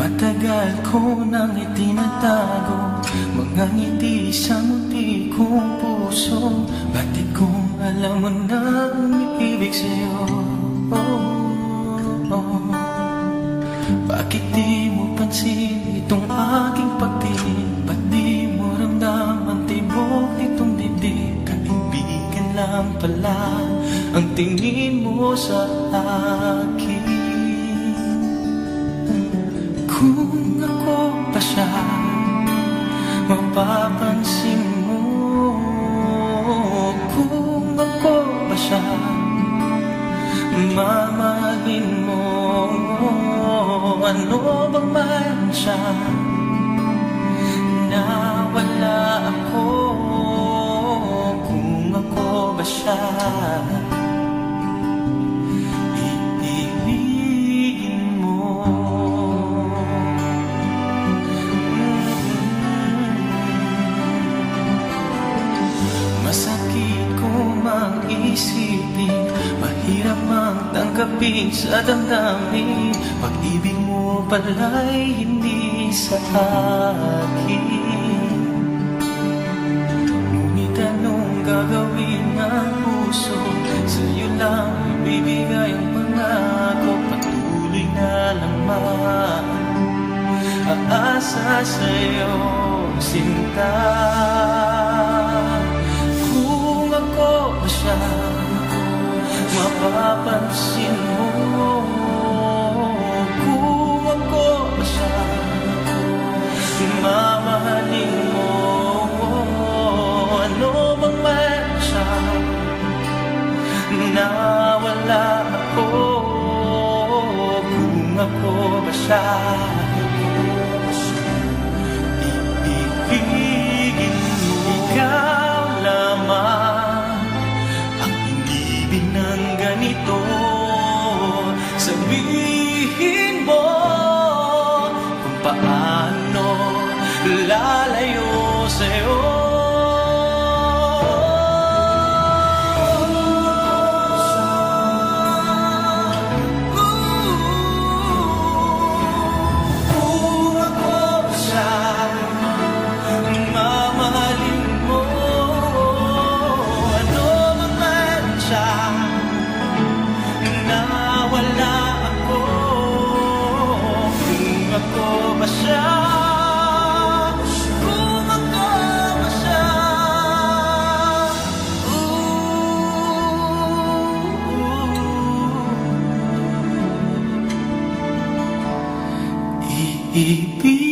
Matagal ko nang itinatago mga ngiti sa munti kong puso. Bakit kung alam mo na umiibig sa'yo? Bakit di mo pansin itong aking pagtingin? Ba't di mo ramdam ang tibok nitong dibdib? Kaibigan lang pala ang tingin mo sa akin. Kung ako pa siya, mapapansin mo. Kung ako ba siya, mamahalin mo. Ano bang mayroon siya na wala ako? Kung ako ba siya, masakit ko mang isipin, mahirap mang tanggapin sa damdamin. Pag-ibig mo pala'y hindi sa akin. Ngunit anong gagawin ng puso? Sa'yo lang ibibigay ang pangako. Patuloy na lamang aasa sa'yo, sinta. Mapapansin mo. Kung ako ba siya, mamahalin mo. Ano bang mayroon siya na wala ako? Kung ako ba siya, iibigin mo. Ikaw lamang ng ganito, sabihin mo kung paano lalayo sa'yo. Kung ako siya, mamahalin mo. Ano man mayroon siya na wala ako? Kung ako ba siya, kung ako ba siya, iibig